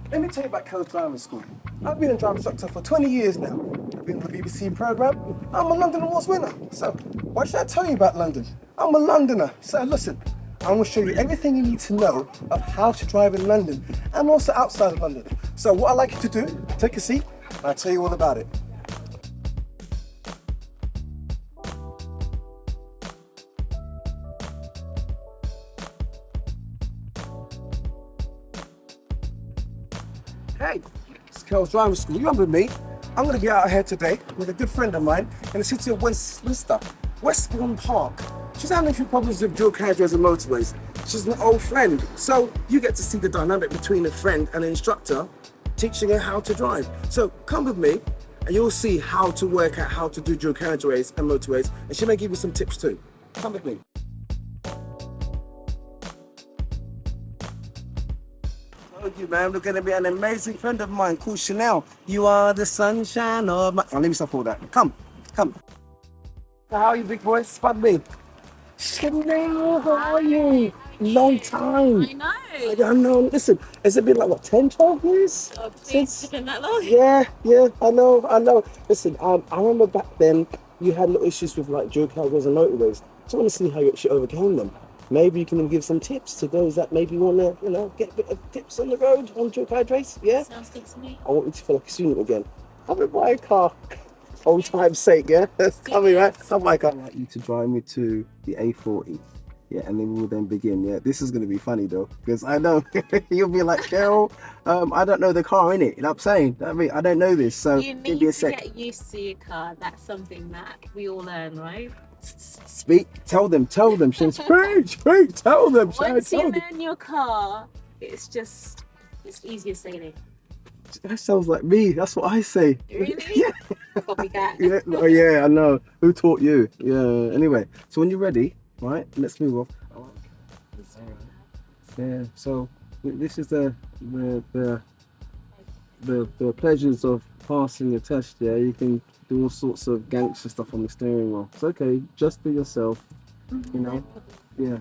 Let me tell you about Kels Driving School. I've been a driving instructor for 20 years now. I've been on the BBC programme. I'm a London Awards winner. So, why should I tell you about London? I'm a Londoner. So, listen, I'm going to show you everything you need to know of how to drive in London and also outside of London. So, what I'd like you to do, take a seat and I'll tell you all about it. Hey, it's Kels Driving School. You remember me? I'm going to be out here today with a good friend of mine in the city of Westminster, Westbourne Park. She's having a few problems with dual carriageways and motorways. She's an old friend, so you get to see the dynamic between a friend and an instructor teaching her how to drive. So come with me and you'll see how to work out how to do dual carriageways and motorways, and she may give you some tips too. Come with me. Told you, man, we're going to be an amazing friend of mine called Chanel. You are the sunshine of my... Oh, let me stop all that. Come. So how are you, big boy? Spud me. Chanel, how are you? Long time. I know. I know. Listen, has it been like, what, 10, 12 years? Oh, please, it's been that long. Yeah, I know. Listen, I remember back then you had little issues with like dual carriageways and motorways. So I want to see how you actually overcame them. Maybe you can give some tips to those that maybe want to, get a bit of tips on the road on dual carriageways. Yeah? Sounds good to me. I want you to feel like a student again. Come in my car. Old time's sake, yeah? Come in, right? Come in my car. I'd like you to drive me to the A40. Yeah, and then we'll then begin. Yeah, this is going to be funny though, because I know you'll be like, Cheryl, I don't know the car in it. You know what I'm saying? I mean, I don't know this, so You give need me a to sec. get used to your car. That's something that we all learn, right? Speak, tell them, Shan. Speak, tell them, Shan, Once you tell them. learn your car, it's easier sailing. That sounds like me. That's what I say. Really? Yeah. Copycat. Yeah. Oh, yeah. I know. Who taught you? Yeah. Anyway, so when you're ready, right? Let's move off. Yeah. So this is the pleasures of passing your test. Yeah. You can do all sorts of gangster stuff on the steering wheel. It's okay. Just be yourself. You know. Yeah.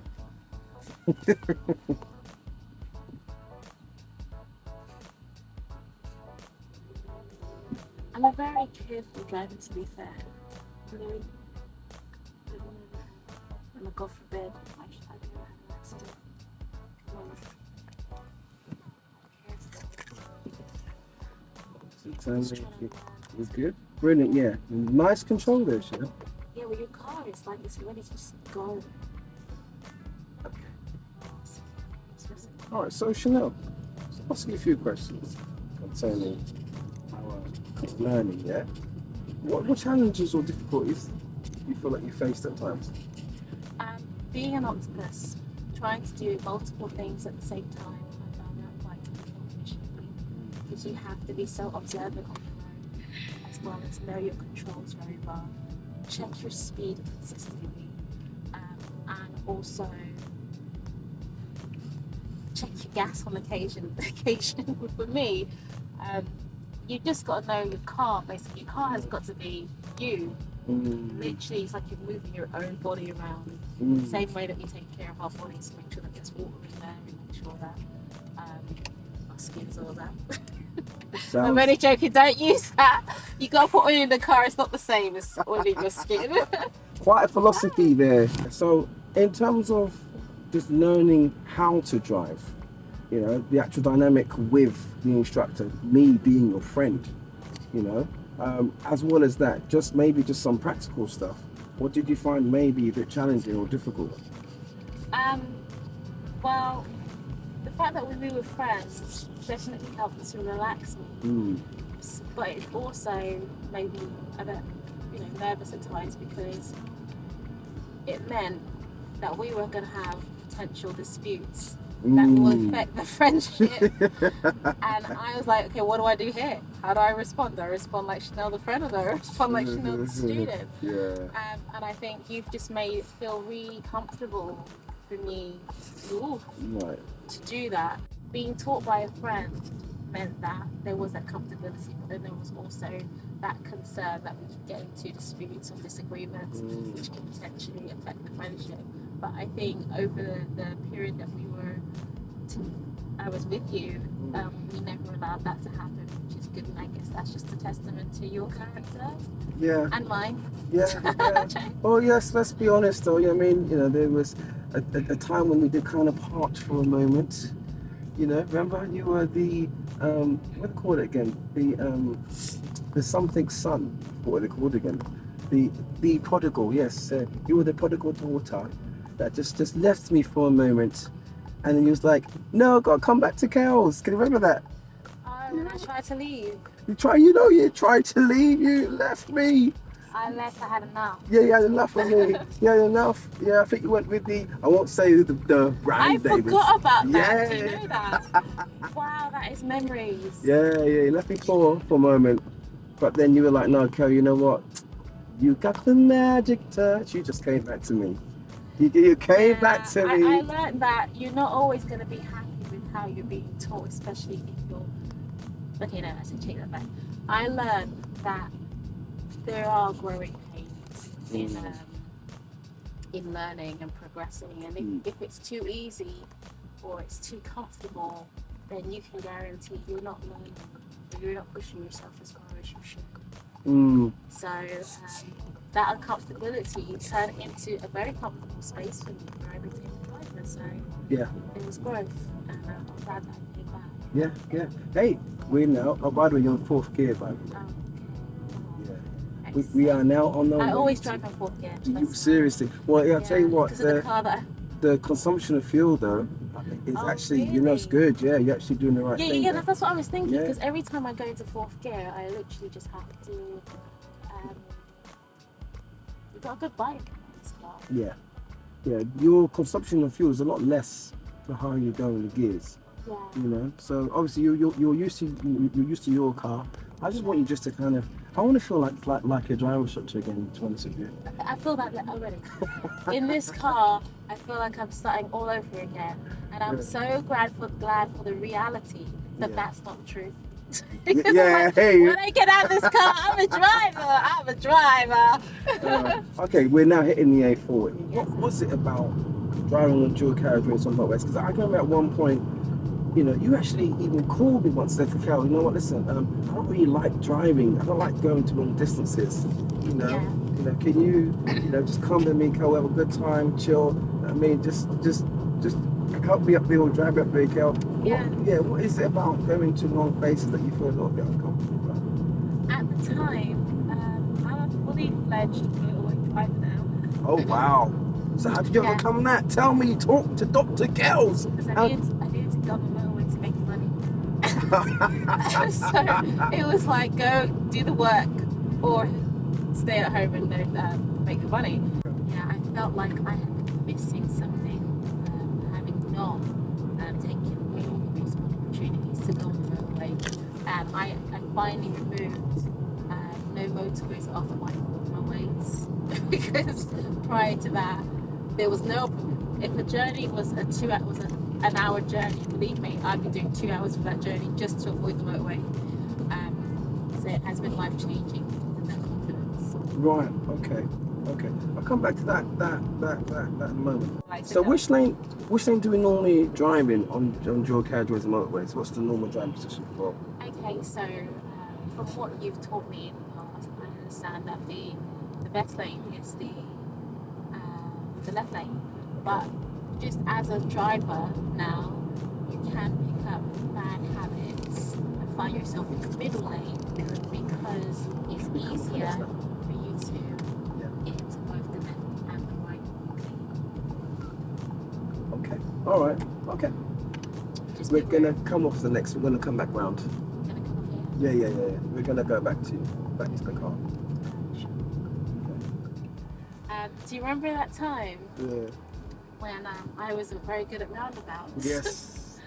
I'm a very careful driver, to be fair. You know, and God forbid, I do have an accident. It's good. Brilliant. Yeah. Nice control there, Shan. Yeah, well, your car is like it's ready to just go. Okay. All right. So Chanel, I'll ask you a few questions concerning our learning. Yeah. What challenges or difficulties you feel like you faced at times? Being an octopus, trying to do multiple things at the same time, I found that quite difficult initially, because you have to be so observant on the road, as well as know your controls very well, check your speed consistently, and also check your gas on occasion. For me, you just got to know your car. Basically, your car has got to be you. Literally, it's like you're moving your own body around, the same way that we take care of our bodies to make sure that there's water in there and make sure that our skin's all that. I'm only joking, don't use that. You got to put oil in the car, it's not the same as oil in your skin. Quite a philosophy there. So, in terms of just learning how to drive, the actual dynamic with the instructor, me being your friend, as well as that, just some practical stuff. What did you find maybe a bit challenging or difficult? Well, the fact that we were friends definitely helped to relax me. But it also made me a bit, nervous at times, because it meant that we were going to have potential disputes that will affect the friendship. And I was like, okay, what do I do here? How do I respond? Do I respond like Chanel the friend, or do I respond like Chanel the student? Yeah. And I think you've just made it feel really comfortable for me to do that. Being taught by a friend meant that there was that comfortability, but then there was also that concern that we could get into disputes or disagreements, which can potentially affect the friendship. But I think over the period that we were I was with you, we never allowed that to happen, which is good, and I guess that's just a testament to your character Yeah. and mine. Yeah. Oh yes, let's be honest though. I mean, you know, there was a time when we did kind of part for a moment. You know, remember you were the what do they call it again? The something son. What are they called again? The prodigal. Yes, you were the prodigal daughter that just left me for a moment, and then he was like, "No, gotta come back to Kels." Can you remember that? Oh, when I tried to leave, You tried to leave. You left me. I left, I had enough. Yeah, you had enough of me. You had enough. Yeah, I think you went with I won't say the brand. I forgot about that. Yeah. Do you know that? Wow, that is memories. Yeah, you left me for a moment. But then you were like, no, Kel, you know what? You got the magic touch. You just came back to me. You came back to me. I learned that you're not always going to be happy with how you're being taught, especially if you're... Okay, no, I said take that back. I learned that there are growing pains in learning and progressing, and if it's too easy or it's too comfortable, then you can guarantee you're not learning, or you're not pushing yourself as far as you should. So that uncomfortability turned into a very comfortable space for me where I became a driver. So yeah, it was growth, and I'm glad that I came back. Yeah. Hey, we're now. Oh, by the way, you're on 4th gear, by the way. We are now on the. I always drive in 4th gear. Seriously? Well, yeah, I'll tell you what. Because of the car that the consumption of fuel, though, is actually, really? You know, it's good. Yeah, you're actually doing the right thing. Yeah, that's what I was thinking. Because every time I go into 4th gear, I literally just have to. You've got a good bike in this car. Yeah. Your consumption of fuel is a lot less the higher you go in the gears. Yeah. You know, so obviously you're used to your car. I just want you just to kind of. I want to feel like a driver instructor again, to be honest with you. I feel that already. In this car, I feel like I'm starting all over again, and I'm so glad for the reality that that's not the truth. Because when I get out of this car, I'm a driver. Okay, we're now hitting the A40. What was it about driving on dual carriageways on motorways? Because I remember at one point, you know, you actually even called me once and said to Kel, you know what, listen, I don't really like driving. I don't like going to long distances. You know, can you just come to me, Kel, have a good time, chill. I mean, just help me up the old drive up there, Kel. What is it about going to long places that you feel a little bit uncomfortable about? At the time, I'm a fully fledged motorway driver now. Oh wow! So how did you overcome that? Tell me, talk to Dr. Kels. Because I needed to go on the motorway to make money. So it was like, go do the work or stay at home and make the money. Yeah, I felt like I had been missing something, having not taken all possible opportunities to go on the motorway. And I finally removed no motorways off my ways because prior to that, there was no. If a journey was an hour journey, believe me, I'd be doing 2 hours for that journey just to avoid the motorway. So it has been life changing in that confidence. Right. Okay. I'll come back to that moment. So which lane do we normally drive in on dual carriageways and motorways? What's the normal driving position for? Okay, so from what you've taught me in the past, I understand that the best lane is the left lane. But just as a driver now, you can pick up bad habits and find yourself in the middle lane because it's easier for you to get into both the left and the right quickly. Okay. All right. Okay. We're gonna come off the next. We're gonna come back round. Gonna come off here? Yeah. We're gonna go back to the car. Do you remember that time? Yeah. When I was very good at roundabouts. Yes.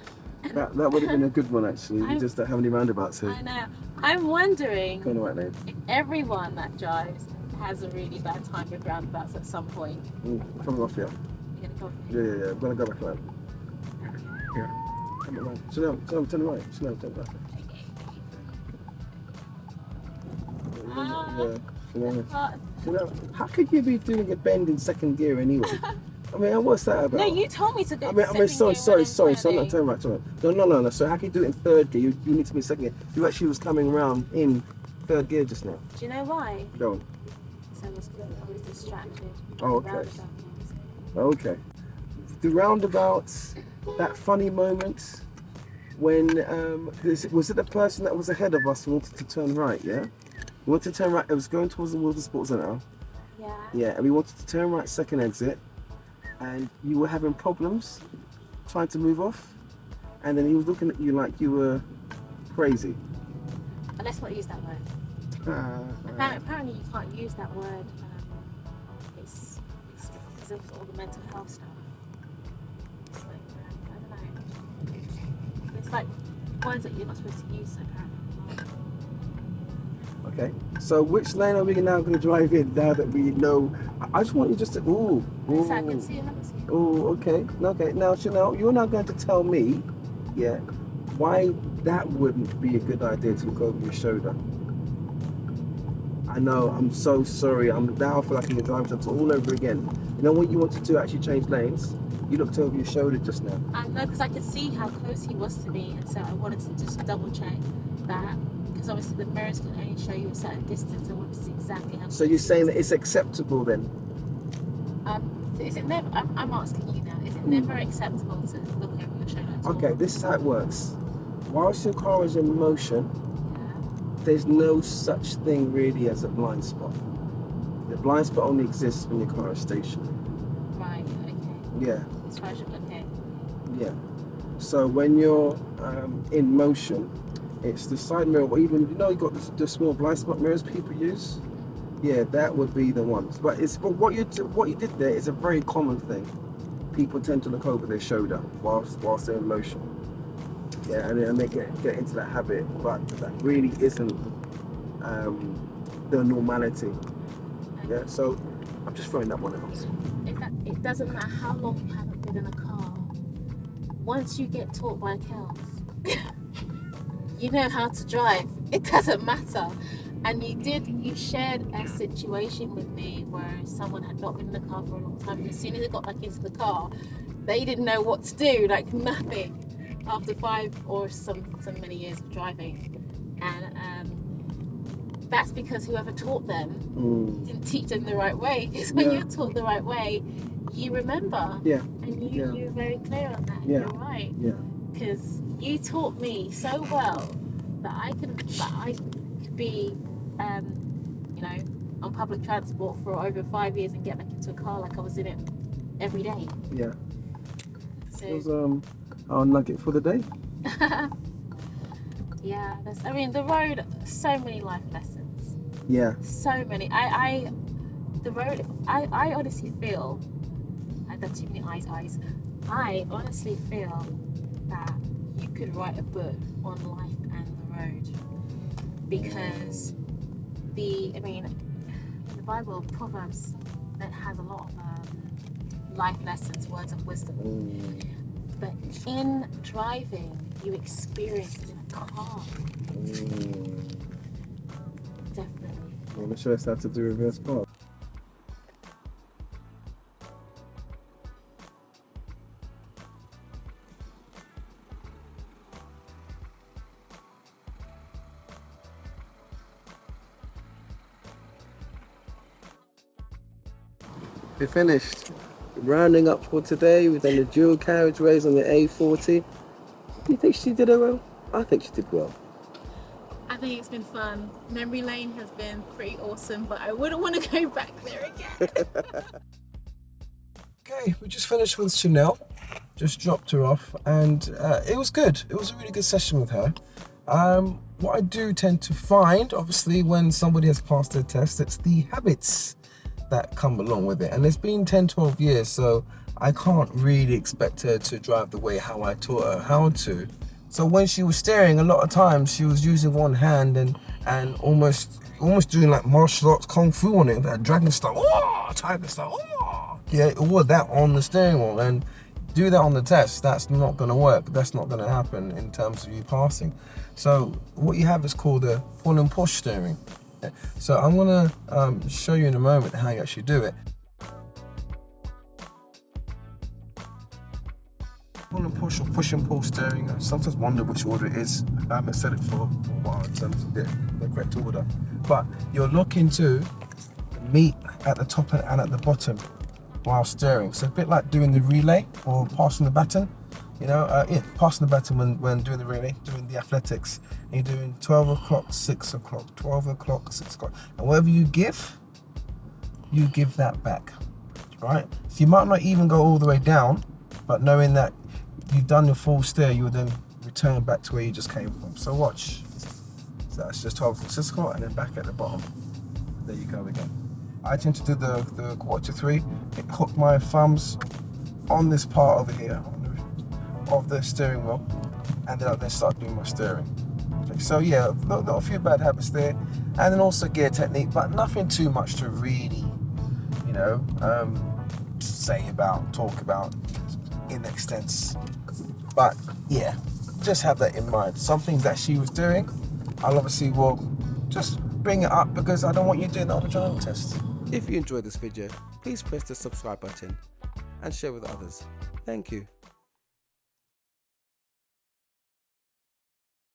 that would have been a good one actually. We just don't have any roundabouts here. I know. I'm wondering Go on the right lane. if everyone that drives has a really bad time with roundabouts at some point. Coming off here. You're gonna go Yeah. I'm gonna go back around. Yeah. Come around. Chanel, turn right. Chanel, turn right. Chanel, how could you be doing a bend in second gear anyway? I mean, what's that about? No, you told me to go. Sorry. So I'm not turning right. Sorry. No. So how can you do it in third gear? You need to be second gear. You actually was coming around in third gear just now. Do you know why? Go on. So I was distracted. Oh, okay. Okay. The roundabouts, that funny moment when was it the person that was ahead of us who wanted to turn right? Yeah. We wanted to turn right. It was going towards the Wilson Sports Centre. Yeah. Yeah, and we wanted to turn right, second exit, and you were having problems trying to move off, and then he was looking at you like you were crazy. But let's not use that word. Apparently you can't use that word. It's because of all the mental health stuff. It's like, I don't know. It's like words that you're not supposed to use, apparently. Okay, so which lane are we now going to drive in now that we know? I just want you just to, ooh. So I can see you. Okay. Now, Chanel, you're not going to tell me, yeah, why that wouldn't be a good idea to look over your shoulder. I know, I'm so sorry. I feel like in the driver's seat all over again. You know when you wanted to actually change lanes, you looked over your shoulder just now. I know, because I could see how close he was to me, and so I wanted to just double check that. Because obviously the mirrors can only show you a certain distance. I wanted to see exactly how. So you're saying that it's acceptable then? So is it never? I'm asking you now. Is it never acceptable to look over your shoulder at all? Okay, this is how it works. Whilst your car is in motion, Yeah. there's no such thing really as a blind spot. The blind spot only exists when your car is stationary. Right. Okay. Yeah. As far as okay. Yeah. So when you're in motion, it's the side mirror, or even you got the small blind spot mirrors people use. Yeah, that would be the ones. But what you did there is a very common thing. People tend to look over their shoulder whilst they're in motion. Yeah, and they get into that habit, but that really isn't the normality. Yeah, so I'm just throwing that one out. It doesn't matter how long you haven't been in a car. Once you get taught by Kels, you know how to drive. It doesn't matter. And you shared a situation with me where someone had not been in the car for a long time, and as soon as they got back into the car, they didn't know what to do, like nothing, after 5 or some many years of driving. And that's because whoever taught them didn't teach them the right way. Because when you're taught the right way, you remember. Yeah. And you're very clear on that. Yeah. You're right. Yeah. Because you taught me so well that I could be, on public transport for over 5 years and get back into a car like I was in it every day. Yeah. So It was our nugget for the day. yeah, the road, so many life lessons. Yeah. So many. The road. I honestly feel. I've got too many eyes. I honestly feel that you could write a book on life and the road, because the Bible, Proverbs, that has a lot of life lessons, words of wisdom. But in driving, you experience it in a car. Definitely. I'm not sure it's how to do reverse park. We finished. Rounding up for today, we've done the dual carriageways on the A40. Do you think she did it well? I think she did well. I think it's been fun. Memory lane has been pretty awesome, but I wouldn't want to go back there again. Okay, we just finished with Chanel. Just dropped her off, and it was good. It was a really good session with her. What I do tend to find, obviously, when somebody has passed their test, it's the habits that come along with it. And it's been 10-12 years, so I can't really expect her to drive the way how I taught her how to. So when she was steering, a lot of times she was using one hand and almost doing like martial arts kung fu on it, that dragon style, oh, tiger style, oh. Yeah, all of that on the steering wheel. And do that on the test, that's not going to work. That's not going to happen in terms of you passing. So what you have is called a full and push steering. So I'm going to show you in a moment how you actually do it. pull and push or push and pull steering. I sometimes wonder which order it is. I haven't said it for a while in terms of the correct order. But you're looking to meet at the top and at the bottom while steering. So a bit like doing the relay or passing the baton. You know, passing the baton when doing the relay, doing the athletics. And you're doing 12 o'clock, 6 o'clock, 12 o'clock, 6 o'clock. And whatever you give that back, right? So you might not even go all the way down, but knowing that you've done your full steer, you will then return back to where you just came from. So watch. So that's just 12 o'clock, 6 o'clock, and then back at the bottom. There you go again. I tend to do the quarter to 3, hook my thumbs on this part over here of the steering wheel, and then I'll then start doing my steering. Okay, so yeah, not a few bad habits there, and then also gear technique, but nothing too much to really, you know, talk about in extents. But yeah, just have that in mind. Some things that she was doing, I'll obviously will just bring it up because I don't want you doing that on the driving test. If you enjoyed this video, please press the subscribe button and share with others. Thank you.